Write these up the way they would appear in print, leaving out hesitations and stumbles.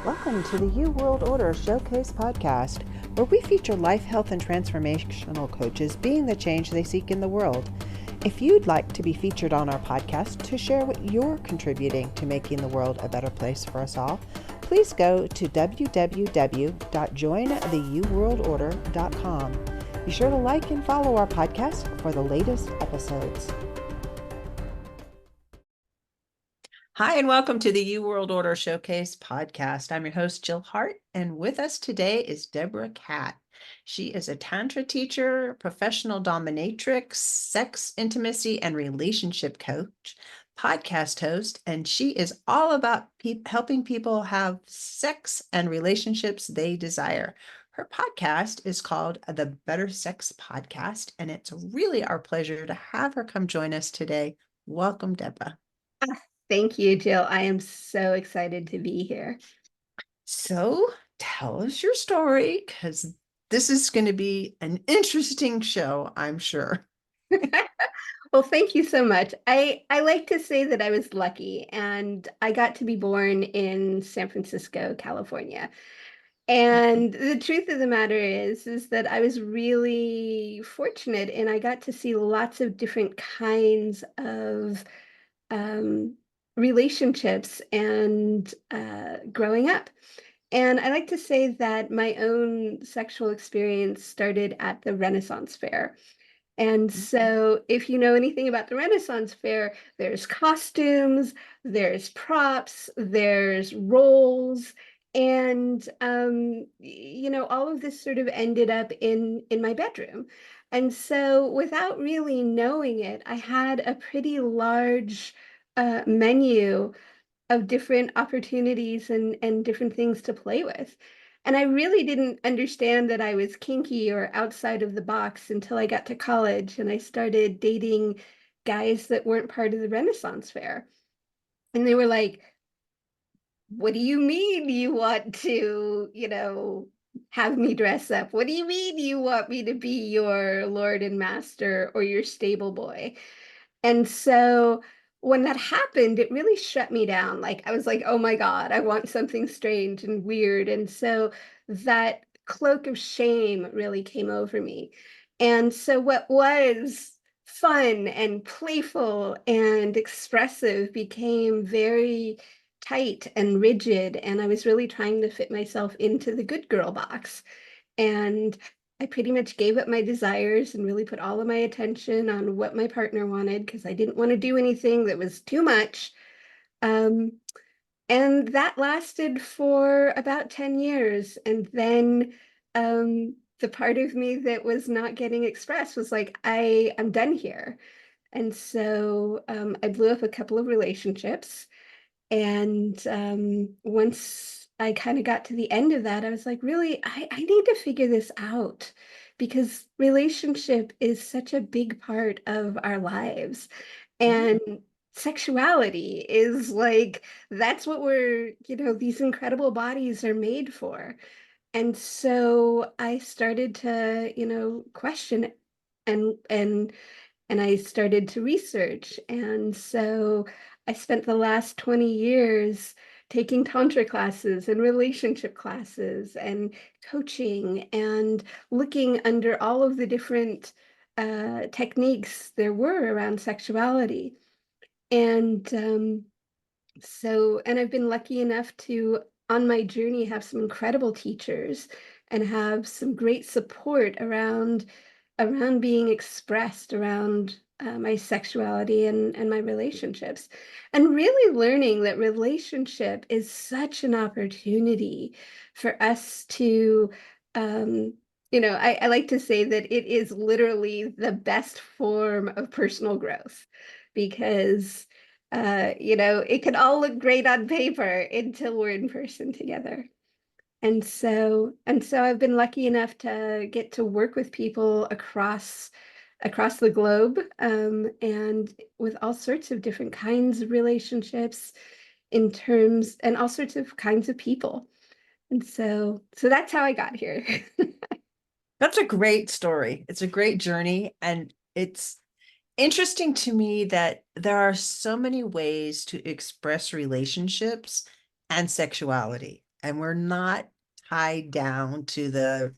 Welcome to the You World Order Showcase podcast, where we feature life, health, and transformational coaches being the change they seek in the world. If you'd like to be featured on our podcast to share what you're contributing to making the world a better place for us all, please go to www.jointheyouworldorder.com. Be sure to like and follow our podcast for the latest episodes. Hi, and welcome to the You World Order Showcase podcast. I'm your host, Jill Hart, and with us today is Deborah Kat. She is a Tantra teacher, professional dominatrix, sex, intimacy, and relationship coach, podcast host, and she is all about helping people have sex and relationships they desire. Her podcast is called the Better Sex Podcast, and it's really our pleasure to have her come join us today. Welcome, Deborah. Thank you, Jill. I am so excited to be here. So tell us your story, because this is going to be an interesting show, I'm sure. Well, thank you so much. I like to say that I was lucky and I got to be born in San Francisco, California. And the truth of the matter is that I was really fortunate and I got to see lots of different kinds of relationships and growing up. And I like to say that my own sexual experience started at the Renaissance Fair. And so, if you know anything about the Renaissance Fair, there's costumes, there's props, there's roles, and all of this sort of ended up in my bedroom. And so, without really knowing it, I had a pretty large menu of different opportunities and different things to play with. And I really didn't understand that I was kinky or outside of the box until I got to college and I started dating guys that weren't part of the Renaissance Fair. And they were like, what do you mean you want to, have me dress up? What do you mean you want me to be your lord and master or your stable boy? And so when that happened, it really shut me down. Like I was like, oh my God, I want something strange and weird. And so that cloak of shame really came over me. And so what was fun and playful and expressive became very tight and rigid. And I was really trying to fit myself into the good girl box. And I pretty much gave up my desires and really put all of my attention on what my partner wanted because I didn't want to do anything that was too much. Um, and that lasted for about 10 years. And then the part of me that was not getting expressed was like, I'm done here. And so I blew up a couple of relationships. And once I kind of got to the end of that, I was like, really, I need to figure this out because relationship is such a big part of our lives. And sexuality is like, that's what these incredible bodies are made for. And so I started to, question it and and I started to research. And so I spent the last 20 years taking Tantra classes and relationship classes and coaching and looking under all of the different techniques there were around sexuality. And and I've been lucky enough to, on my journey, have some incredible teachers and have some great support around being expressed around my sexuality and my relationships, and really learning that relationship is such an opportunity for us to, I like to say that it is literally the best form of personal growth because it can all look great on paper until we're in person together. And so I've been lucky enough to get to work with people across the globe, and with all sorts of different kinds of relationships in terms and all sorts of kinds of people. And so that's how I got here. That's a great story. It's a great journey. And it's interesting to me that there are so many ways to express relationships and sexuality. and we're not tied down to the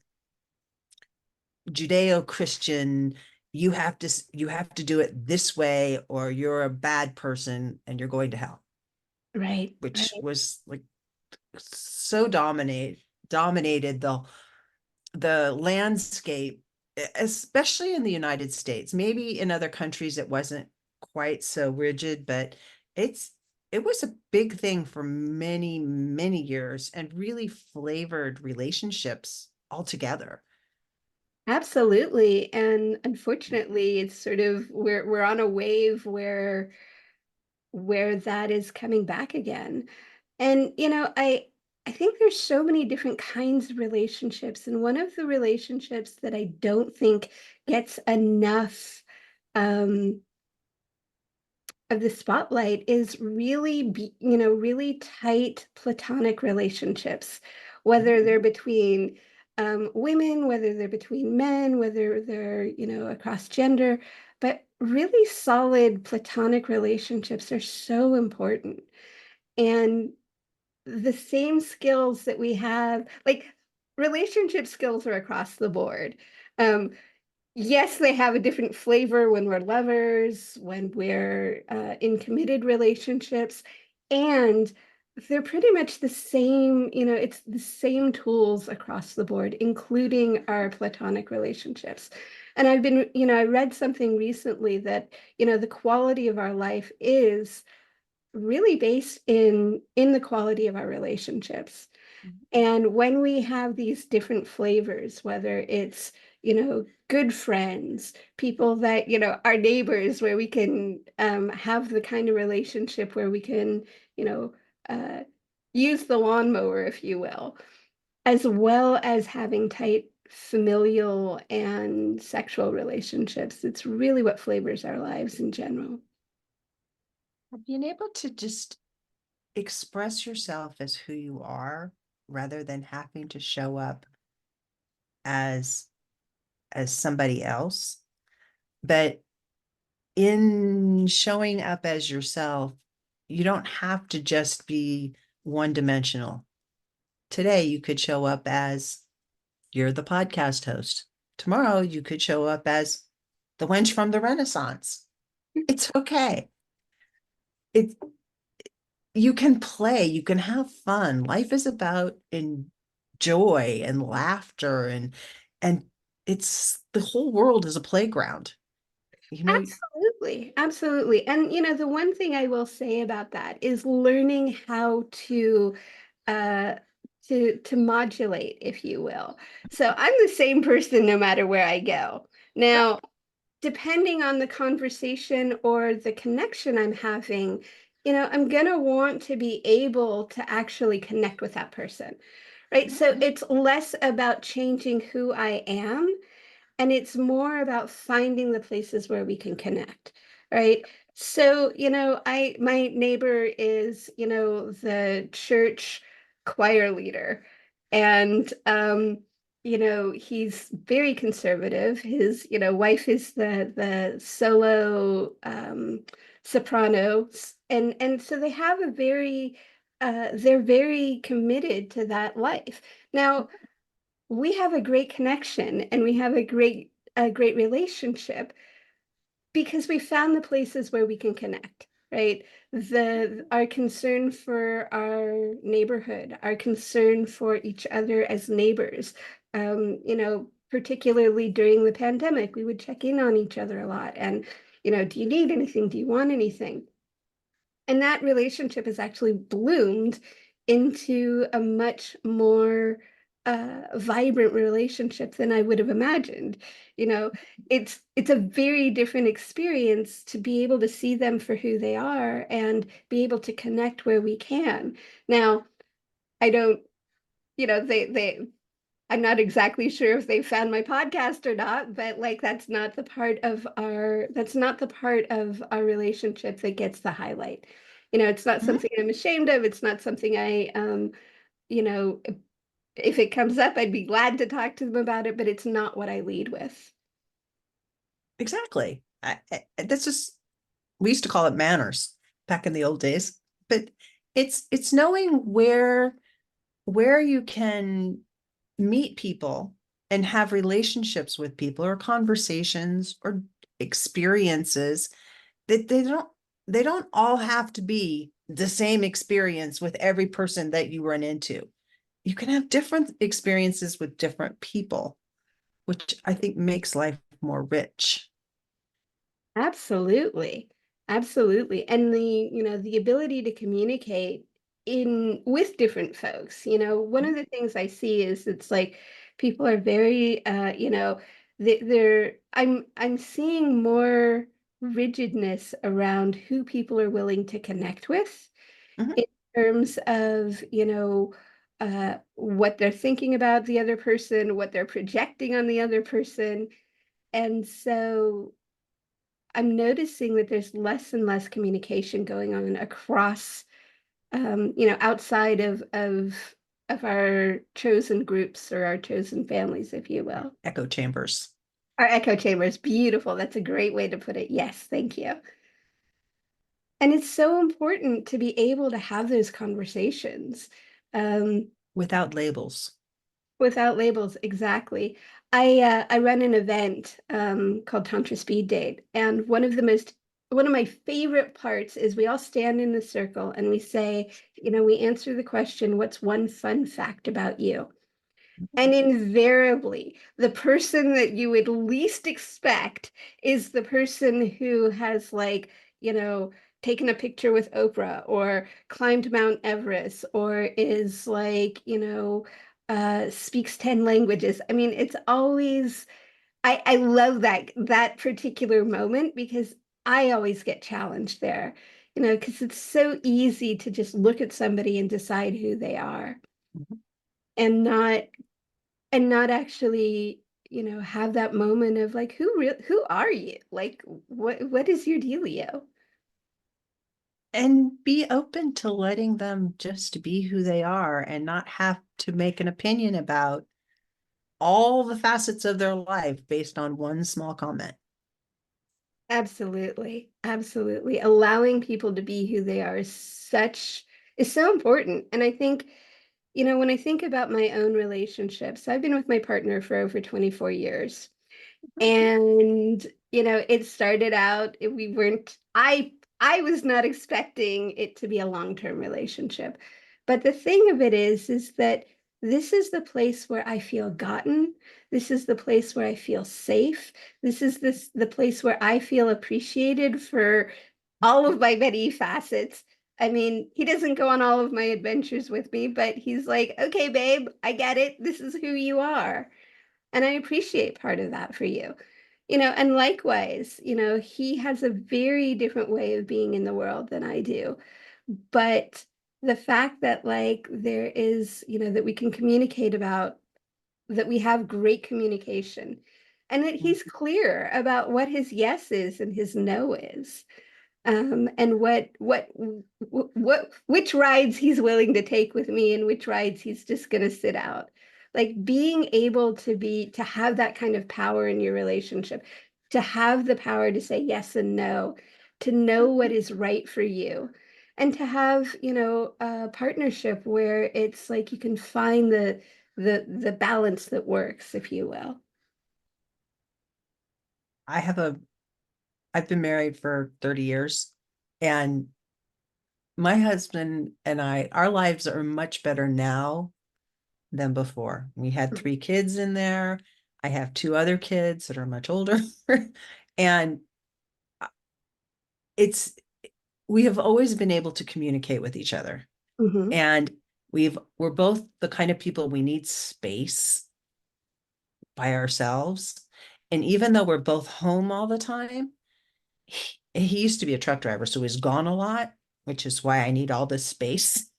Judeo-Christian, you have to do it this way or you're a bad person and you're going to hell, Right, which right. was like so dominated the landscape, especially in the United States. Maybe in other countries it wasn't quite so rigid, but it's it was a big thing for many, many years and really flavored relationships altogether. Absolutely. And unfortunately, it's sort of we're on a wave where that is coming back again. And I think there's so many different kinds of relationships, and one of the relationships that I don't think gets enough um of the spotlight is really tight platonic relationships, whether they're between women, whether they're between men, whether they're, across gender. But really solid platonic relationships are so important. And the same skills that we have, like relationship skills are across the board. Um, Yes, they have a different flavor when we're lovers, when we're in committed relationships, and they're pretty much the same, it's the same tools across the board, including our platonic relationships. And I read something recently that, the quality of our life is really based in the quality of our relationships. And when we have these different flavors, whether it's, good friends, people that, are neighbors, where we can have the kind of relationship where we can, you know, uh, use the lawnmower, if you will, as well as having tight familial and sexual relationships. It's really what flavors our lives in general. Being able to just express yourself as who you are rather than having to show up as somebody else. But in showing up as yourself, you don't have to just be one dimensional. Today, you could show up as you're the podcast host. Tomorrow, you could show up as the wench from the Renaissance. It's okay. It You can play, you can have fun. Life is about joy and laughter and it's the whole world is a playground. You know, Absolutely, absolutely. And the one thing I will say about that is learning how uh to modulate, if you will. So I'm the same person no matter where I go. Now, depending on the conversation or the connection I'm having, I'm gonna want to be able to actually connect with that person. Right? So it's less about changing who I am, and it's more about finding the places where we can connect, right? So I my neighbor is the church choir leader, and he's very conservative. His wife is the solo soprano, and so they have a very they're very committed to that life. Now, we have a great connection and we have a great relationship because we found the places where we can connect, right? The Our concern for our neighborhood, our concern for each other as neighbors, particularly during the pandemic, we would check in on each other a lot. And do you need anything, do you want anything? And that relationship has actually bloomed into a much more vibrant relationship than I would have imagined. You know, it's a very different experience to be able to see them for who they are and be able to connect where we can. Now, I don't, they I'm not exactly sure if they found my podcast or not, but like that's not the part of our relationship that gets the highlight. It's not Mhm. something I'm ashamed of. It's not something you know, if it comes up, I'd be glad to talk to them about it, but it's not what I lead with. Exactly. That's just we used to call it manners back in the old days, but it's knowing where where you can meet people and have relationships with people or conversations or experiences that they don't all have to be the same experience with every person that you run into. You can have different experiences with different people, which I think makes life more rich. Absolutely. Absolutely. And the ability to communicate in with different folks. One of the things I see is it's like people are very I'm seeing more rigidness around who people are willing to connect with Mhm. in terms of, what they're thinking about the other person, what they're projecting on the other person. And so I'm noticing that there's less and less communication going on across, outside of our chosen groups or our chosen families, if you will. Echo chambers. Our echo chamber is beautiful. That's a great way to put it. Yes, thank you. And it's so important to be able to have those conversations. Um, Without labels. Without labels, exactly. I run an event called Tantra Speed Date, and one of my favorite parts is we all stand in a circle and we say, we answer the question, what's one fun fact about you? And invariably, the person that you would least expect is the person who has you know, taken a picture with Oprah or climbed Mount Everest or is speaks 10 languages. I mean, it's always I love that particular moment because I always get challenged there, because it's so easy to just look at somebody and decide who they are Mhm. and not actually have that moment of like who are you, like what is your dealio. And be open to letting them just be who they are and not have to make an opinion about all the facets of their life based on one small comment. Absolutely, absolutely, allowing people to be who they are is so important. And I think, when I think about my own relationships, I've been with my partner for over 24 years. And, it started out, we weren't, I was not expecting it to be a long-term relationship. But the thing of it is that this is the place where I feel gotten. This is the place where I feel safe. This is the place where I feel appreciated for all of my many facets. I mean, he doesn't go on all of my adventures with me, but he's like, okay, babe, I get it. This is who you are. And I appreciate part of that for you. And likewise, he has a very different way of being in the world than I do. But the fact that there is, that we can communicate about that we have great communication and that he's clear about what his yes is and his no is, and which rides he's willing to take with me and which rides he's just going to sit out. Like being able to have that kind of power in your relationship, to have the power to say yes and no, to know what is right for you, and to have, a partnership where it's like you can find the balance that works, if you will. I have a I've been married for 30 years, and my husband and our lives are much better now than before. We had 3 kids in there. I have 2 other kids that are much older. And it's we have always been able to communicate with each other. Hmm. And we're both the kind of people we need space by ourselves. And even though we're both home all the time, he used to be a truck driver, so he's gone a lot, which is why I need all this space.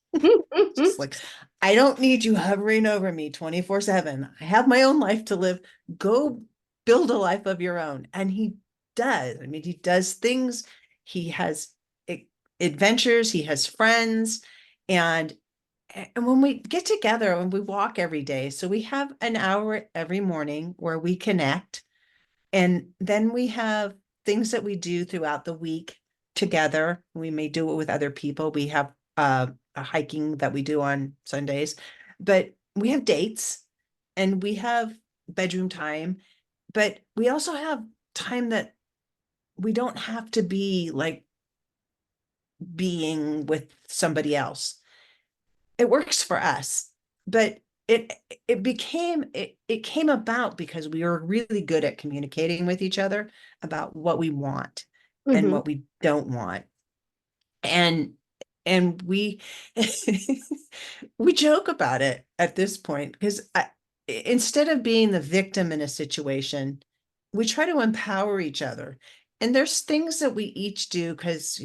Just like, I don't need you hovering over me 24/7. I have my own life to live. Go build a life of your own. And he does. I mean, he does things. He has adventures, he has friends. And and when we get together and we walk every day, so we have an hour every morning where we connect, and then we have things that we do throughout the week together. We may do it with other people. We have a hiking that we do on Sundays. but we have dates and we have bedroom time, but we also have time that we don't have to be like being with somebody else. It works for us, but it it came about because we were really good at communicating with each other about what we want and Hmm. what we don't want. And we we joke about it at this point because instead of being the victim in a situation, we try to empower each other. And there's things that we each do because,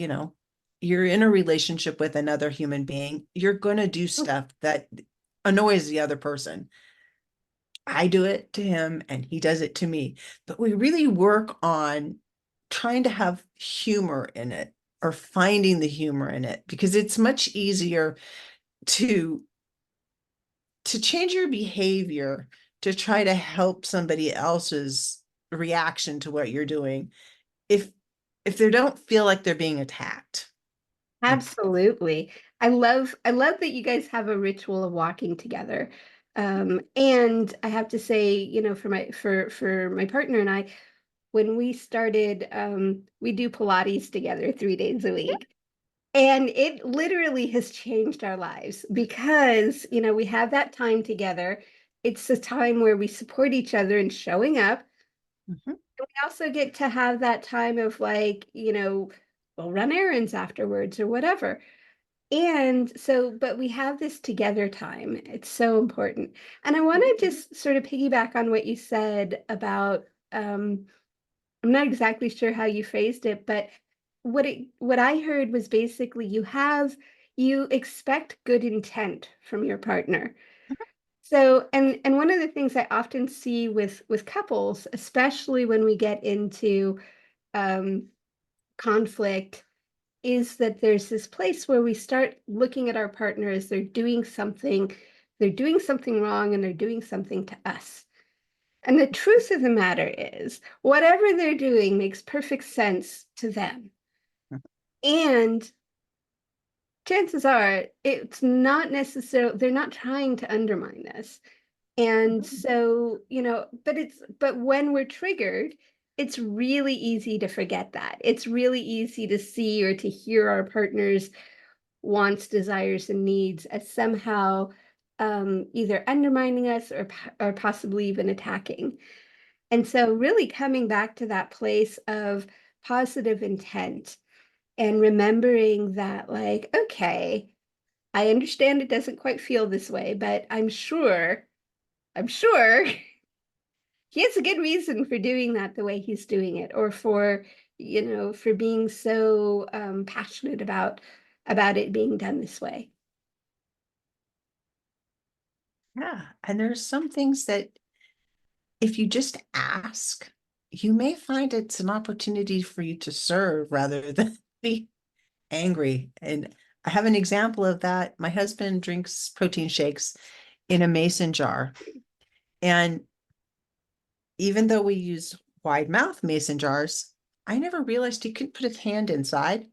you're in a relationship with another human being. You're going to do stuff that annoys the other person. I do it to him and he does it to me. But we really work on trying to have humor in it or finding the humor in it because it's much easier to change your behavior to try to help somebody else's reaction to what you're doing if they don't feel like they're being attacked. Absolutely. I love that you guys have a ritual of walking together. And I have to say, for my partner and I, when we started, we do Pilates together 3 days a week. And it literally has changed our lives because, we have that time together. It's a time where we support each other in showing up. Mhm. We also get to have that time of like, we'll run errands afterwards or whatever. And so, but we have this together time. It's so important. And I want to just sort of piggyback on what you said about, I'm not exactly sure how you phrased it, but what I heard was basically you expect good intent from your partner. So, and one of the things I often see with couples, especially when we get into um, conflict, is that there's this place where we start looking at our partner as they're doing something wrong and they're doing something to us. And the truth of the matter is, whatever they're doing makes perfect sense to them. And chances are it's not necessarily, they're not trying to undermine this. And so, but when we're triggered, it's really easy to forget that. It's really easy to see or to hear our partner's wants, desires, and needs as somehow either undermining us or possibly even attacking. And so, really coming back to that place of positive intent and remembering that, like, okay, I understand it doesn't quite feel this way, but I'm sure he has a good reason for doing that the way he's doing it, or for being so passionate about it being done this way. Yeah, and there's some things that if you just ask, you may find it's an opportunity for you to serve rather than be angry. And I have an example of that. My husband drinks protein shakes in a mason jar. And even though we use wide mouth mason jars, I never realized he couldn't put his hand inside.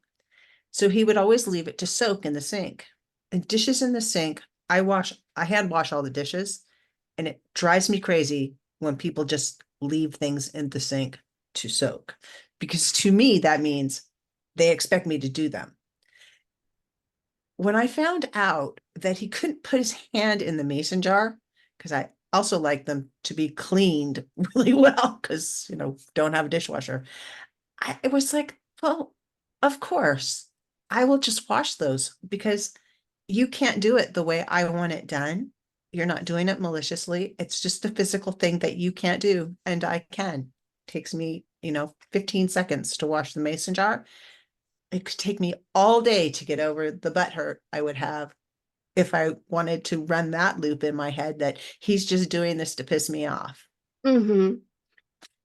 So he would always leave it to soak in the sink. And dishes in the sink, I hand wash all the dishes. And it drives me crazy when people just leave things in the sink to soak. Because to me, that means they expect me to do them. When I found out that he couldn't put his hand in the mason jar, because I also like them to be cleaned really well, because, don't have a dishwasher, it was like, well, of course, I will just wash those because you can't do it the way I want it done. You're not doing it maliciously. It's just a physical thing that you can't do, and I can. It takes me, 15 seconds to wash the mason jar. It could take me all day to get over the butt hurt I would have if I wanted to run that loop in my head that he's just doing this to piss me off. Hmm.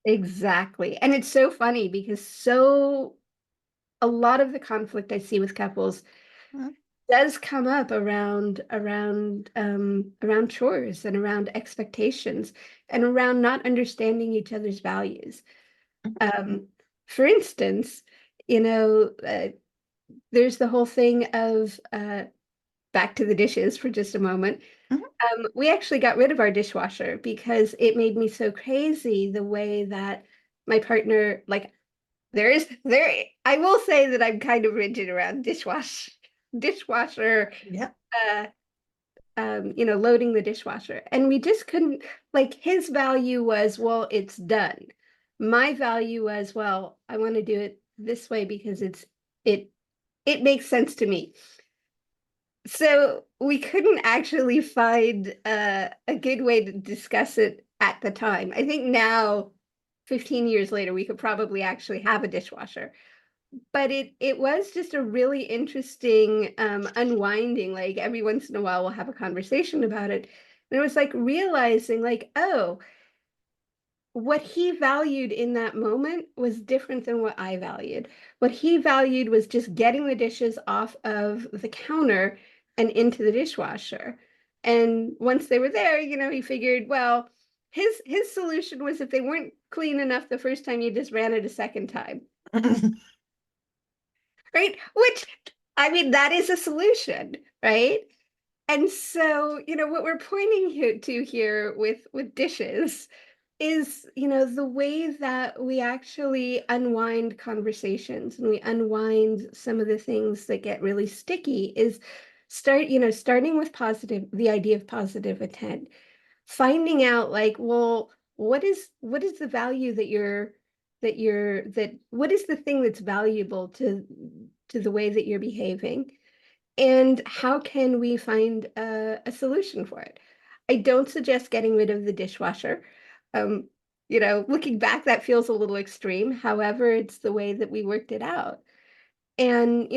Exactly. And it's so funny because so a lot of the conflict I see with couples Mhm. does come up around chores and around expectations and around not understanding each other's values. Um, for instance, you know, uh, there's the whole thing of back to the dishes for just a moment. We actually got rid of our dishwasher because it made me so crazy the way that my partner, like, I will say that I'm kind of rigid around dishwasher, Yeah. uh, loading the dishwasher. And we just couldn't, like, his value was, well, it's done. My value was, well, I want to do it this way because it, it makes sense to me. So we couldn't actually find a good way to discuss it at the time. I think now, 15 years later, we could probably actually have a dishwasher. But it was just a really interesting unwinding. Like every once in a while, we'll have a conversation about it. And it was like realizing, like, oh, what he valued in that moment was different than what I valued. What he valued was just getting the dishes off of the counter and into the dishwasher. And once they were there, he figured, well, his solution was if they weren't clean enough the first time, you just ran it a second time. Right? Which, I mean, that is a solution, right? And so, what we're pointing to here with dishes is, the way that we actually unwind conversations and we unwind some of the things that get really sticky is starting with the idea of positive intent, finding out like, well, what is the value that what is the thing that's valuable to the way that you're behaving? And how can we find a solution for it? I don't suggest getting rid of the dishwasher. Um, looking back, that feels a little extreme. However, it's the way that we worked it out. And,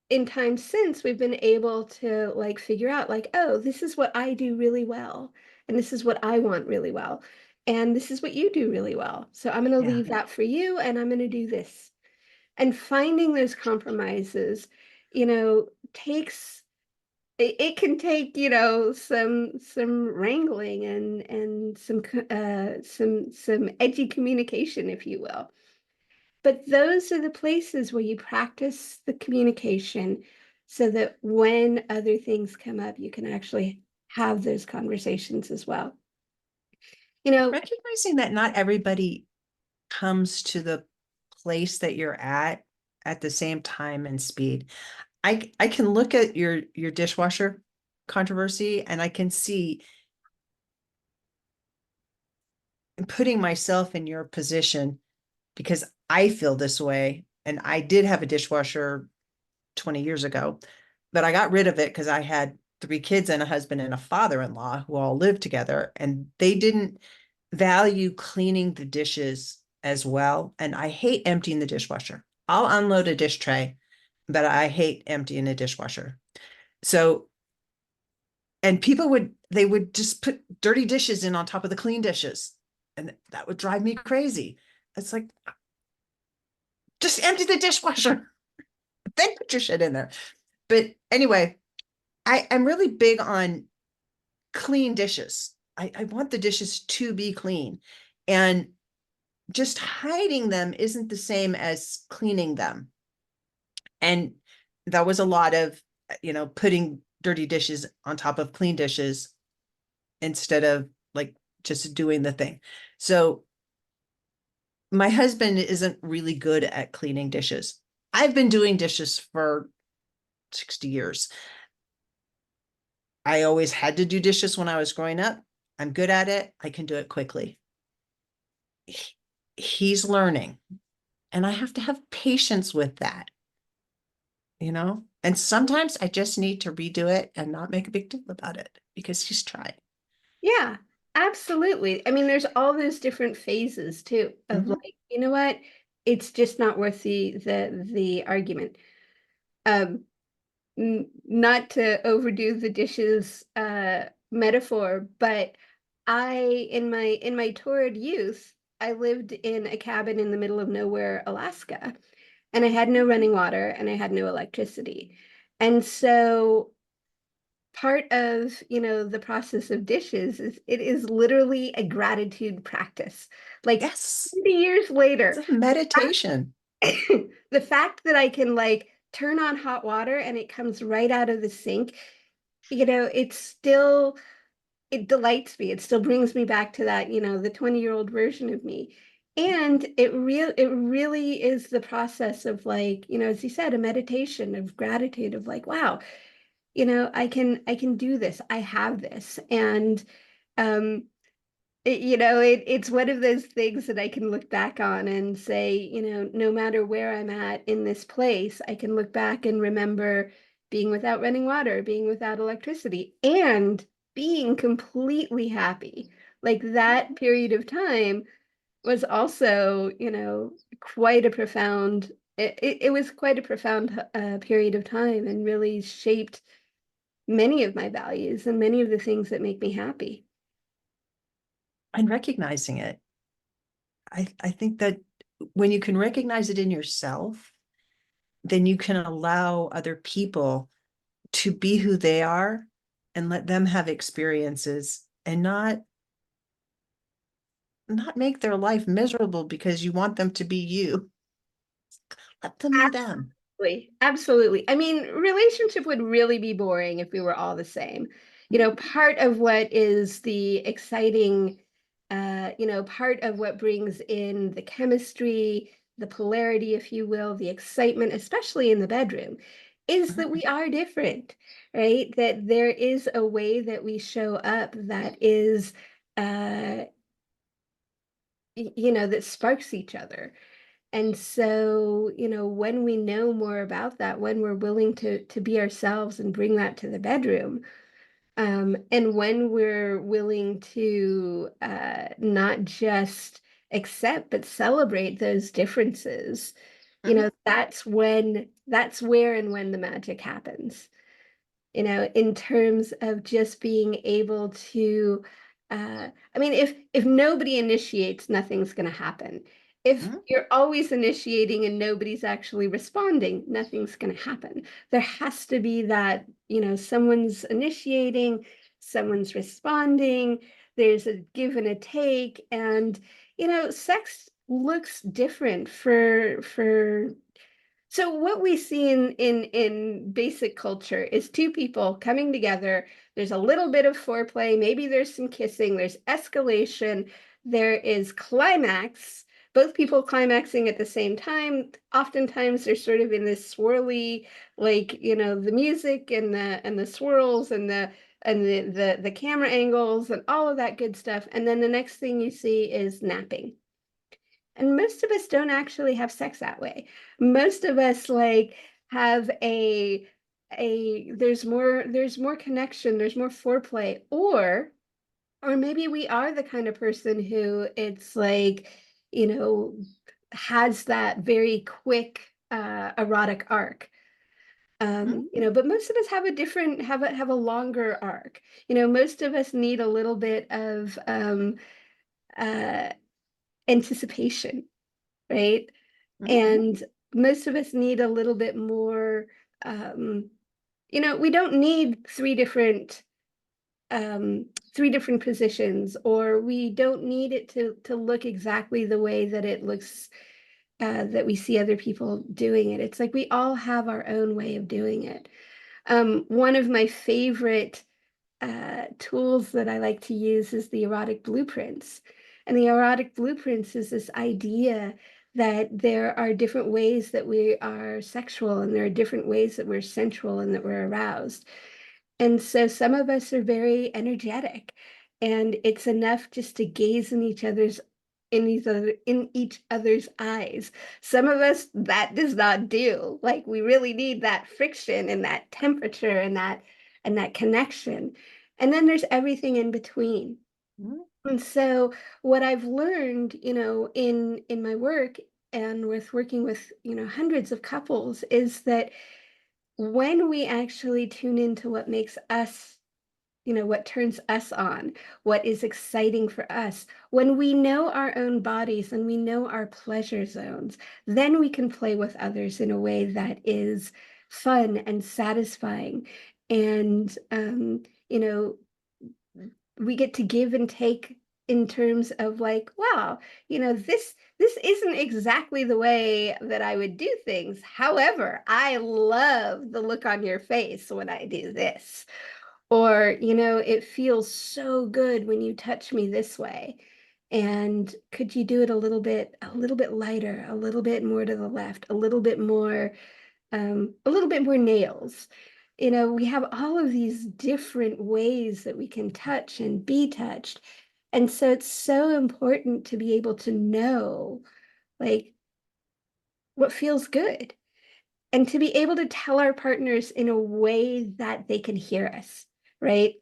in times since, we've been able to like figure out like, oh, this is what I do really well. And this is what I want really well. And this is what you do really well. So I'm going to Yeah. leave that for you and I'm going to do this. And finding those compromises, takes it can take some wrangling and some edgy communication, if you will. But those are the places where you practice the communication so that when other things come up, you can actually have those conversations as well. You know, Recognizing that not everybody comes to the place that you're at the same time and speed. I can look at your dishwasher controversy and I can see putting myself in your position because I feel this way. And I did have a dishwasher 20 years ago, but I got rid of it because I had three kids and a husband and a father-in-law who all lived together and they didn't value cleaning the dishes as well. And I hate emptying the dishwasher. I'll unload a dish tray, but I hate emptying a dishwasher. So, and they would just put dirty dishes in on top of the clean dishes. And that would drive me crazy. It's like, just empty the dishwasher, then put your shit in there. But anyway, I'm really big on clean dishes. I want the dishes to be clean. And just hiding them isn't the same as cleaning them. And that was a lot of, putting dirty dishes on top of clean dishes instead of like just doing the thing. So my husband isn't really good at cleaning dishes. I've been doing dishes for 60 years. I always had to do dishes when I was growing up. I'm good at it. I can do it quickly. He's learning, and I have to have patience with that. And sometimes I just need to redo it and not make a big deal about it because he's trying. yeah, absolutely. I mean, there's all those different phases too of Mhm. like, you know what? It's just not worth the argument. Um, Not to overdo the dishes metaphor, but in my torrid youth, I lived in a cabin in the middle of nowhere, Alaska, and I had no running water and I had no electricity. And so part of, the process of dishes is it is literally a gratitude practice. Like Yes, 30 years it's later, a meditation. the fact that I can like turn on hot water and it comes right out of the sink, it's still it delights me. It still brings me back to that, the 20-year-old version of me. And it really is the process of, like, as you said, a meditation of gratitude, of like, wow, I can do this. I have this. And um it's one of those things that I can look back on and say, no matter where I'm at in this place, I can look back and remember being without running water, being without electricity, and being completely happy. Like, that period of time was also, quite a profound, it was quite a profound period of time, and really shaped many of my values and many of the things that make me happy. And recognizing it. I think that when you can recognize it in yourself, then you can allow other people to be who they are and let them have experiences and not make their life miserable because you want them to be you. Let them be them. Absolutely. Absolutely. I mean, relationship would really be boring if we were all the same. Part of what is the exciting, part of what brings in the chemistry, the polarity, if you will, the excitement, especially in the bedroom, is that we are different, right? That there is a way that we show up that is, uh, that sparks each other. And so, when we know more about that, when we're willing to be ourselves and bring that to the bedroom, and when we're willing to not just accept but celebrate those differences, Mhm. that's where and when the magic happens. In terms of just being able to, I mean, if nobody initiates, nothing's going to happen. If Mhm. you're always initiating and nobody's actually responding, nothing's going to happen. There has to be that, someone's initiating, someone's responding, there's a give and a take, and, sex looks different for so what we see in basic culture is two people coming together. There's a little bit of foreplay, maybe there's some kissing, there's escalation, there is climax, both people climaxing at the same time. Oftentimes they're sort of in this swirly, like, the music and the swirls and the camera angles and all of that good stuff. And then the next thing you see is napping. And most of us don't actually have sex that way. Most of us, like, have a there's more connection, there's more foreplay, or maybe we are the kind of person who it's like, you know, has that very quick erotic arc. Mhm. But most of us have a different have a longer arc. Most of us need a little bit of uh anticipation, right? Mhm. And most of us need a little bit more, um, we don't need three different positions, or we don't need it to look exactly the way that it looks, that we see other people doing it. It's like we all have our own way of doing it. One of my favorite tools that I like to use is the erotic blueprints. And the erotic blueprints is this idea that there are different ways that we are sexual, and there are different ways that we're sensual and that we're aroused. And so some of us are very energetic, and it's enough just to gaze in each other's eyes. Some of us, that does not do. Like, we really need that friction and that temperature and that connection. And then there's everything in between. Mhm. And so what I've learned, in my work and with working with, hundreds of couples, is that when we actually tune into what makes us, what turns us on, what is exciting for us, when we know our own bodies and we know our pleasure zones, then we can play with others in a way that is fun and satisfying. And, we get to give and take in terms of, like, wow, this isn't exactly the way that I would do things. However, I love the look on your face when I do this. Or, it feels so good when you touch me this way. And could you do it a little bit lighter, a little bit more to the left, a little bit more nails. We have all of these different ways that we can touch and be touched. And so it's so important to be able to know, like, what feels good and to be able to tell our partners in a way that they can hear us, right?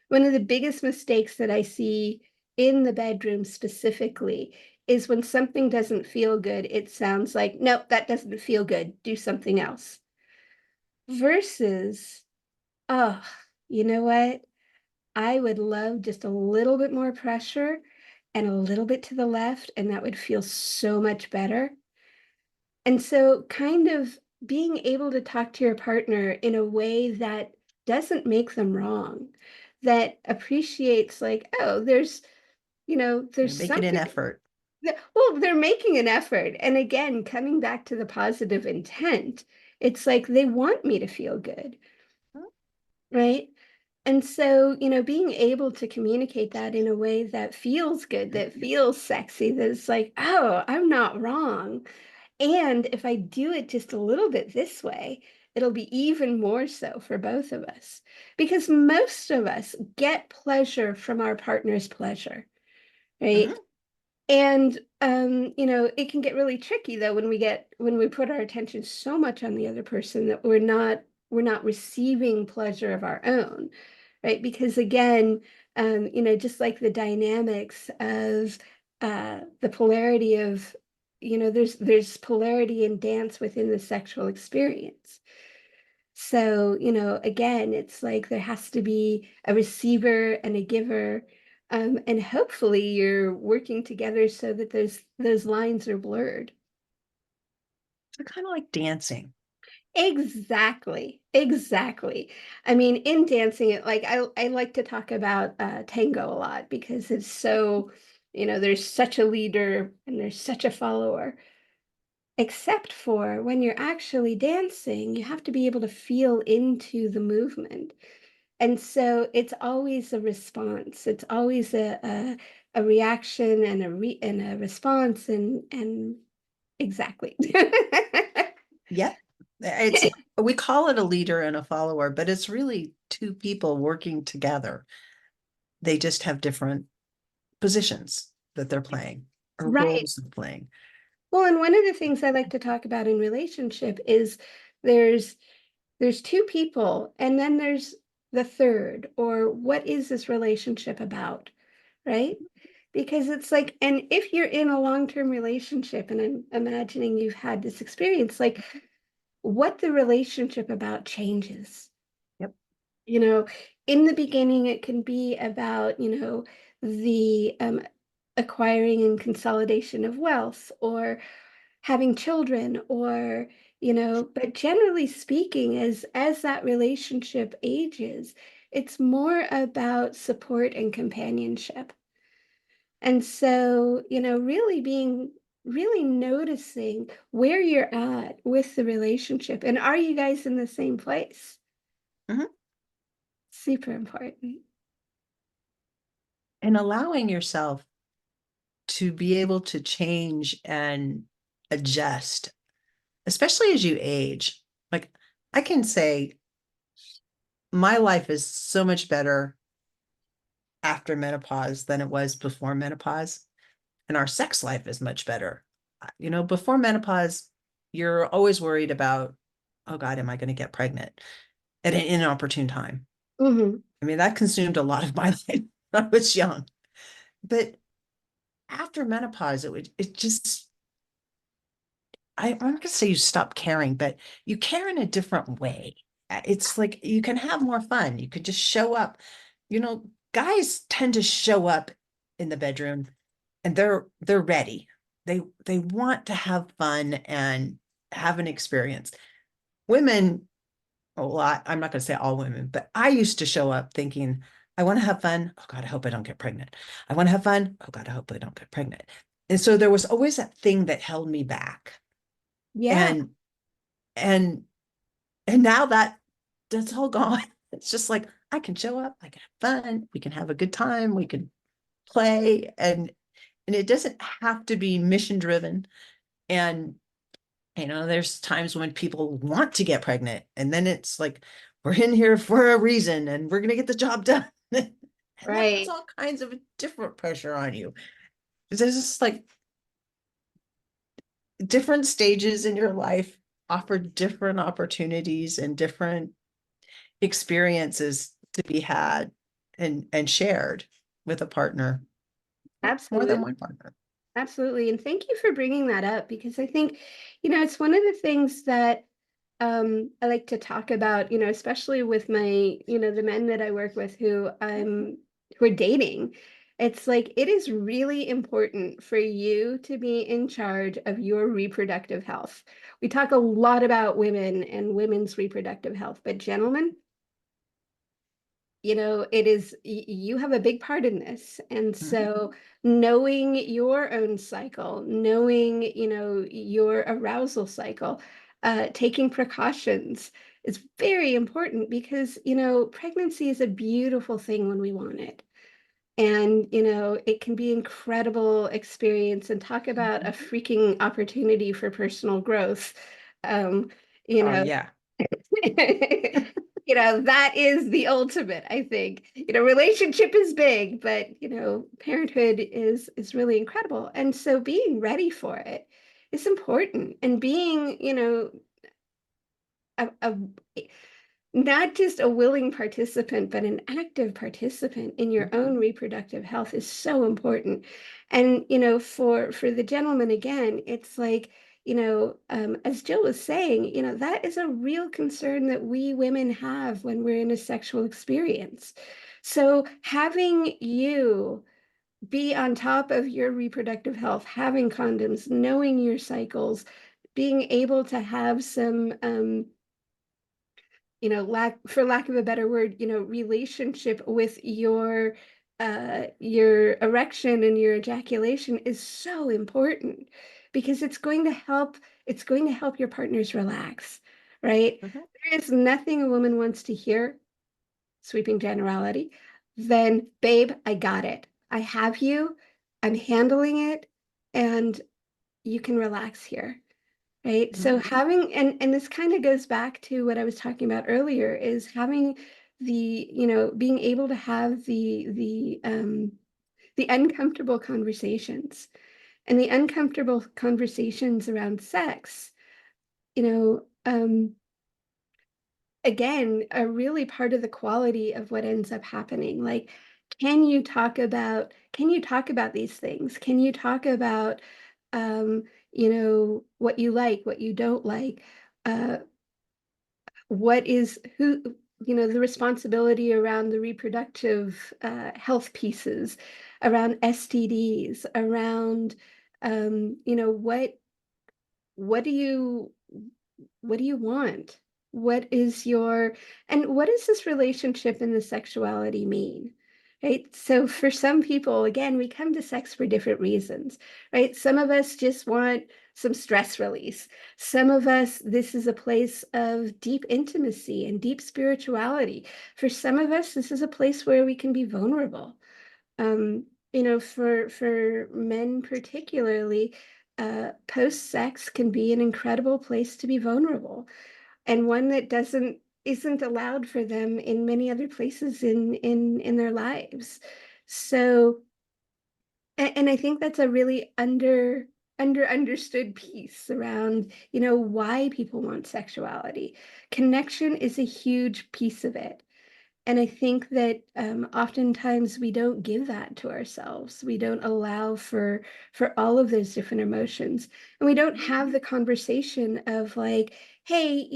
One of the biggest mistakes that I see in the bedroom specifically is when something doesn't feel good, it sounds like, nope, that doesn't feel good. Do something else. Versus, oh, you know what? I would love just a little bit more pressure and a little bit to the left, and that would feel so much better. And so, kind of being able to talk to your partner in a way that doesn't make them wrong, that appreciates, like, oh, You're there's making an something. effort. Well, they're making an effort. And again, coming back to the positive intent, it's like they want me to feel good, right? And so, being able to communicate that in a way that feels good, that feels sexy, that's like, oh, I'm not wrong. And if I do it just a little bit this way, it'll be even more so for both of us. Because most of us get pleasure from our partner's pleasure, right? Mhm. And it can get really tricky though when we put our attention so much on the other person that we're not receiving pleasure of our own, right? Because again, just like the dynamics of the polarity of, there's polarity in dance within the sexual experience. So, again, it's like there has to be a receiver and a giver. And hopefully you're working together so that those lines are blurred. They're kind of like dancing. Exactly. Exactly. I mean, in dancing, I like to talk about tango a lot because it's so, there's such a leader and there's such a follower. Except for when you're actually dancing, you have to be able to feel into the movement. And so it's always a response. It's always a reaction and a response and exactly. Yep. It's we call it a leader and a follower, but it's really two people working together. They just have different positions that they're playing or Right. roles they're playing. Well, and one of the things I like to talk about in relationship is there's there's two people and then there's the third, or what is this relationship about, right? Because it's like, and if you're in a long-term relationship, and I'm imagining you've had this experience, like what the relationship about changes. Yep. You know, in the beginning, it can be about, the acquiring and consolidation of wealth or having children or, but generally speaking, as that relationship ages, it's more about support and companionship. And so, really noticing where you're at with the relationship and are you guys in the same place? Mhm. Super important. And allowing yourself to be able to change and adjust, especially as you age. Like I can say my life is so much better after menopause than it was before menopause. And our sex life is much better. Before menopause, you're always worried about, oh God, am I going to get pregnant at an inopportune time? Hmm. I mean, that consumed a lot of my life when I was young. But after menopause, it just, I'm not going to say you stop caring, but you care in a different way. It's like you can have more fun. You could just show up. Guys tend to show up in the bedroom and they're ready. They want to have fun and have an experience. Women, a lot, I'm not going to say all women, but I used to show up thinking, I want to have fun. Oh God, I hope I don't get pregnant. I want to have fun. Oh God, I hope I don't get pregnant. And so there was always that thing that held me back. Yeah. And and and now that's all gone. It's just like I can show up, I can have fun, we can have a good time, we can play, and it doesn't have to be mission driven. And there's times when people want to get pregnant, and then it's like, we're in here for a reason and we're gonna get the job done. And that puts Right. all kinds of different pressure on you. There's just like different stages in your life offer different opportunities and different experiences to be had and shared with a partner, more than Absolutely. one partner. Absolutely. And thank you for bringing that up because I think, it's one of the things that I like to talk about, especially with my, the men that I work with who are dating. It's like it is really important for you to be in charge of your reproductive health. We talk a lot about women and women's reproductive health, but gentlemen, it is you have a big part in this. And Mhm. so knowing your own cycle, knowing, your arousal cycle, taking precautions is very important because, pregnancy is a beautiful thing when we want it. And, it can be incredible experience and talk about a freaking opportunity for personal growth. Um, you Oh know, yeah. that is the ultimate, I think. Relationship is big, but parenthood is really incredible. And so being ready for it is important. And being, a not just a willing participant, but an active participant in your Mhm. own reproductive health is so important. And, for the gentleman, again, it's like, as Jill was saying, that is a real concern that we women have when we're in a sexual experience. So having you be on top of your reproductive health, having condoms, knowing your cycles, being able to have some, for lack of a better word, relationship with your erection and your ejaculation is so important because it's going to help your partners relax, right? Mhm. There is nothing a woman wants to hear, sweeping generality, than, babe, I got it. I have you, I'm handling it, and you can relax here. Right. So Mhm. having, and this kind of goes back to what I was talking about earlier, is having being able to have the uncomfortable conversations, and the uncomfortable conversations around sex, you know, um, again, are really part of the quality of what ends up happening. Like, can you talk about these things? Can you talk about, what you like, what you don't like? Uh, what is who, the responsibility around the reproductive health pieces, around STDs, around, what do you what do you want? What is your, and what does this relationship and the sexuality mean? Right. So for some people, again, we come to sex for different reasons, right? Some of us just want some stress release. Some of us, this is a place of deep intimacy and deep spirituality. For some of us, this is a place where we can be vulnerable. Um, for men particularly, post-sex can be an incredible place to be vulnerable, and one that doesn't isn't allowed for them in many other places in their lives. So, and I think that's a really understood piece around, why people want sexuality. Connection is a huge piece of it. And I think that oftentimes we don't give that to ourselves. We don't allow for all of those different emotions, and we don't have the conversation of like, hey,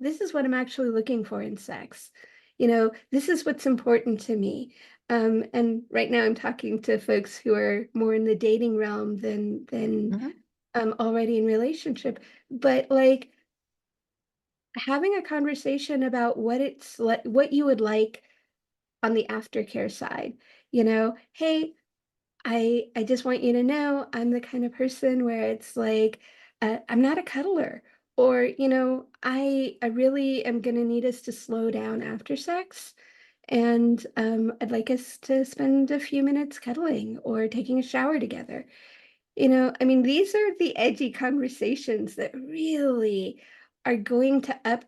this is what I'm actually looking for in sex. This is what's important to me. And right now, I'm talking to folks who are more in the dating realm than Mhm. already in relationship, but like having a conversation about what it's like, what you would like on the aftercare side. Hey, I just want you to know I'm the kind of person where it's like, I'm not a cuddler, or I really am going to need us to slow down after sex, And I'd like us to spend a few minutes cuddling or taking a shower together. I mean, these are the edgy conversations that really are going to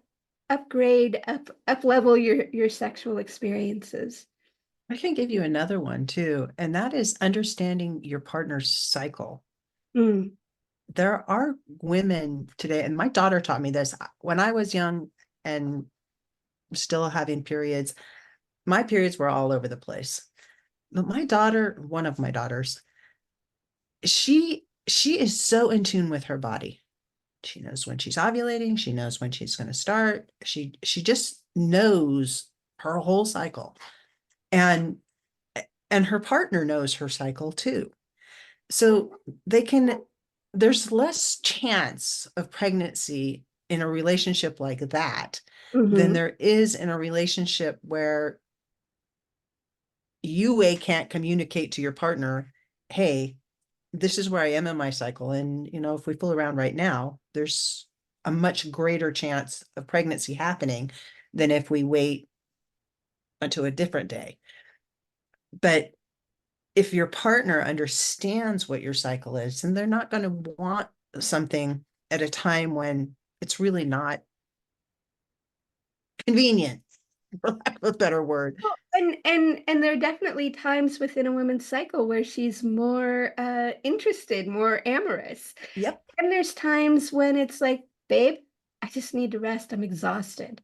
upgrade, up level your sexual experiences. I can give you another one too, and that is understanding your partner's cycle. Mm, There are women today, and my daughter taught me this when I was young and still having periods. My periods were all over the place. But my daughter, one of my daughters, she is so in tune with her body. She knows when she's ovulating, she knows when she's going to start. She just knows her whole cycle. And and her partner knows her cycle too. So they can there's less chance of pregnancy in a relationship like that than hmm there is in a relationship where you can't communicate to your partner, hey, this is where I am in my cycle. And, if we fool around right now, there's a much greater chance of pregnancy happening than if we wait until a different day. But if your partner understands what your cycle is, then they're not going to want something at a time when it's really not convenient, for lack of a better word. Well, and there are definitely times within a woman's cycle where she's more interested, more amorous. Yep. And there's times when it's like, babe, I just need to rest. I'm exhausted.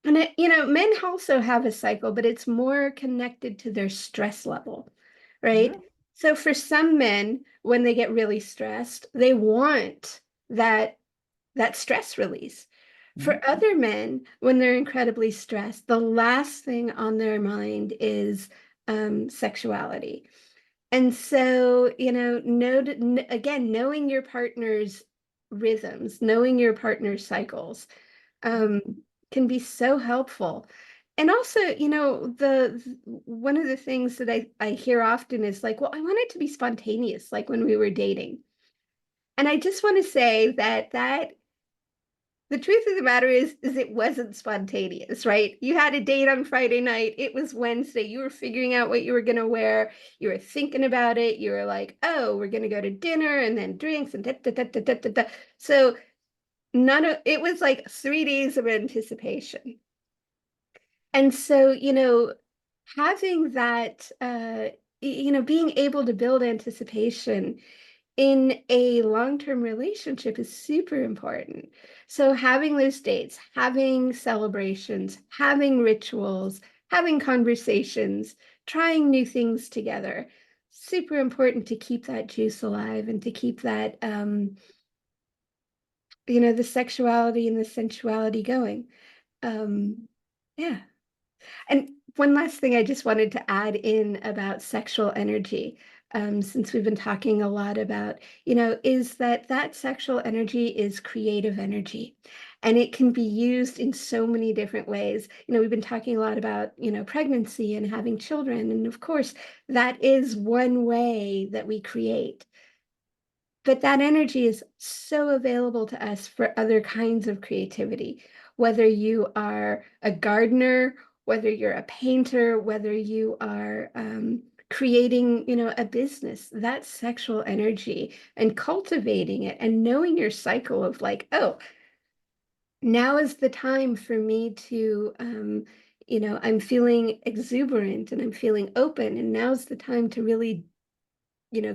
And men also have a cycle, but it's more connected to their stress level, right? Mhm. So for some men, when they get really stressed, they want that that stress release. For Mhm. other men, when they're incredibly stressed, the last thing on their mind is sexuality. And so, again, knowing your partner's rhythms, knowing your partner's cycles, um, can be so helpful. And also, the one of the things that I hear often is like, well, I want it to be spontaneous, like when we were dating. And I just want to say that the truth of the matter is it wasn't spontaneous, right? You had a date on Friday night. It was Wednesday. You were figuring out what you were going to wear. You were thinking about it. You were like, oh, we're going to go to dinner and then drinks and da, da, da, da, da, da, da. So none of it was like 3 days of anticipation. And so, having that, being able to build anticipation in a long-term relationship is super important. So having those dates, having celebrations, having rituals, having conversations, trying new things together, super important to keep that juice alive and to keep that, the sexuality and the sensuality going. Um, yeah. And one last thing I just wanted to add in about sexual energy, since we've been talking a lot about, is that sexual energy is creative energy, and it can be used in so many different ways. We've been talking a lot about, pregnancy and having children, and of course, that is one way that we create. But that energy is so available to us for other kinds of creativity, whether you are a gardener, whether you're a painter, whether you are creating, a business, that sexual energy and cultivating it and knowing your cycle of like, oh, now is the time for me to, I'm feeling exuberant and I'm feeling open, and now's the time to really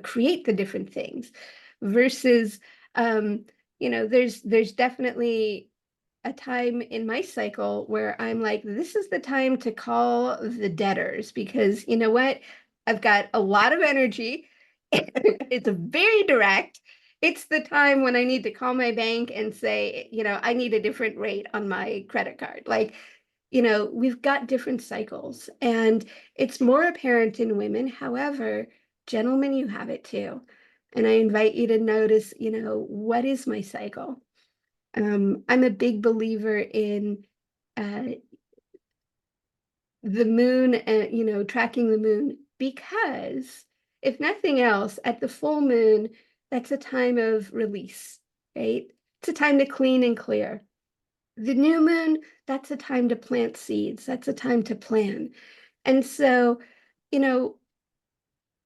create the different things versus um there's definitely a time in my cycle where I'm like, this is the time to call the debtors, because you know what, I've got a lot of energy. It's very direct. It's the time when I need to call my bank and say, I need a different rate on my credit card. Like, we've got different cycles, and it's more apparent in women. However, gentlemen, you have it too. And I invite you to notice, what is my cycle? I'm a big believer in uh, the moon and, tracking the moon, because if nothing else, at the full moon, that's a time of release, right? It's a time to clean and clear. The new moon, that's a time to plant seeds. That's a time to plan. And so, you know,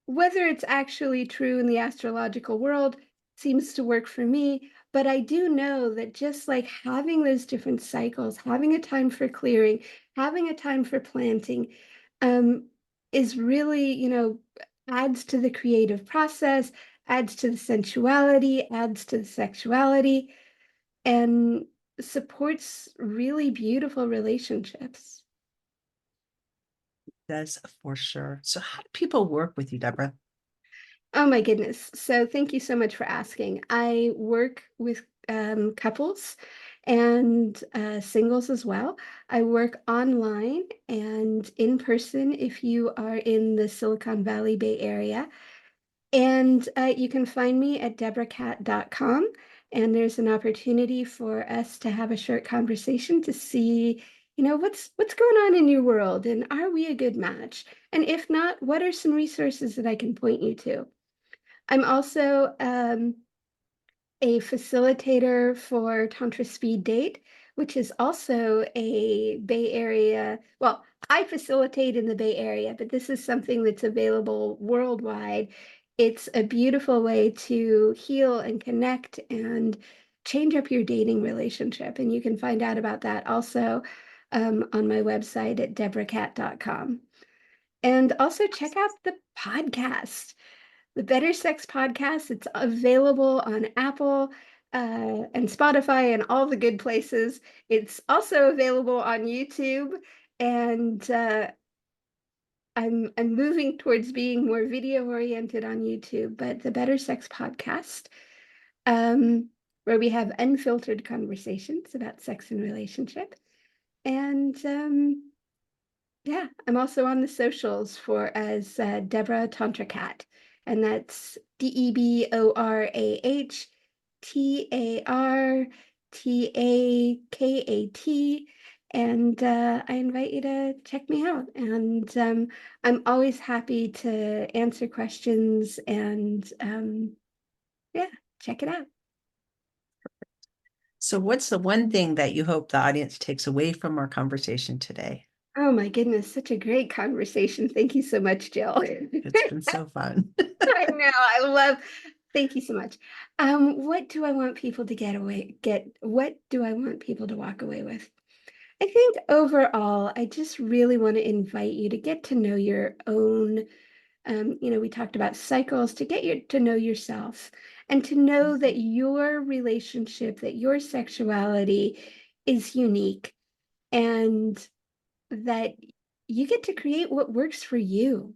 whether it's actually true in the astrological world seems to work for me, but I do know that just like having those different cycles, having a time for clearing, having a time for planting, um, is really, adds to the creative process, adds to the sensuality, adds to the sexuality, and supports really beautiful relationships. Does for sure. So how do people work with you, Deborah? Oh my goodness. So thank you so much for asking. I work with couples and singles as well. I work online and in person if you are in the Silicon Valley Bay Area. And you can find me at deborahkat.com. And there's an opportunity for us to have a short conversation to see, what's going on in your world and are we a good match? And if not, what are some resources that I can point you to? I'm also a facilitator for Tantra Speed Date, which is also a Bay Area. Well, I facilitate in the Bay Area, but this is something that's available worldwide. It's a beautiful way to heal and connect and change up your dating relationship. And you can find out about that also on my website at deborahkat.com. And also check out the podcast. The Better Sex Podcast. It's available on Apple and Spotify and all the good places. It's also available on YouTube, and I'm moving towards being more video oriented on YouTube. But the Better Sex Podcast, where we have unfiltered conversations about sex and relationship, and yeah, I'm also on the socials for as Deborah Tantra Kat, and that's DeborahTantrakat. And I invite you to check me out. And I'm always happy to answer questions and yeah, check it out. So what's the one thing that you hope the audience takes away from our conversation today? Oh my goodness, such a great conversation. Thank you so much, Jill. It's been so fun. I know. Thank you so much. What do I want people to what do I want people to walk away with? I think overall, I just really want to invite you to get to know your own, we talked about cycles, to get to know yourself and to know that your relationship, that your sexuality is unique and that you get to create what works for you.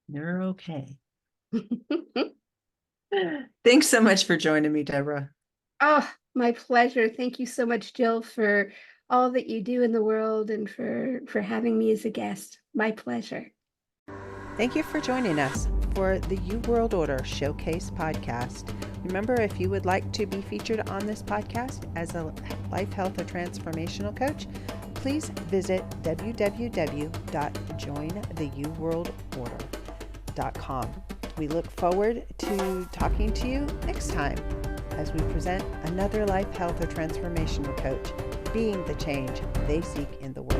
You're okay. Thanks so much for joining me, Deborah. Oh, my pleasure. Thank you so much, Jill, for all that you do in the world and for having me as a guest. My pleasure. Thank you for joining us for the U World Order Showcase podcast. Remember, if you would like to be featured on this podcast as a life, health, or transformational coach, please visit www.jointheuworldorder.com. We look forward to talking to you next time as we present another life, health, or transformational coach being the change they seek in the world.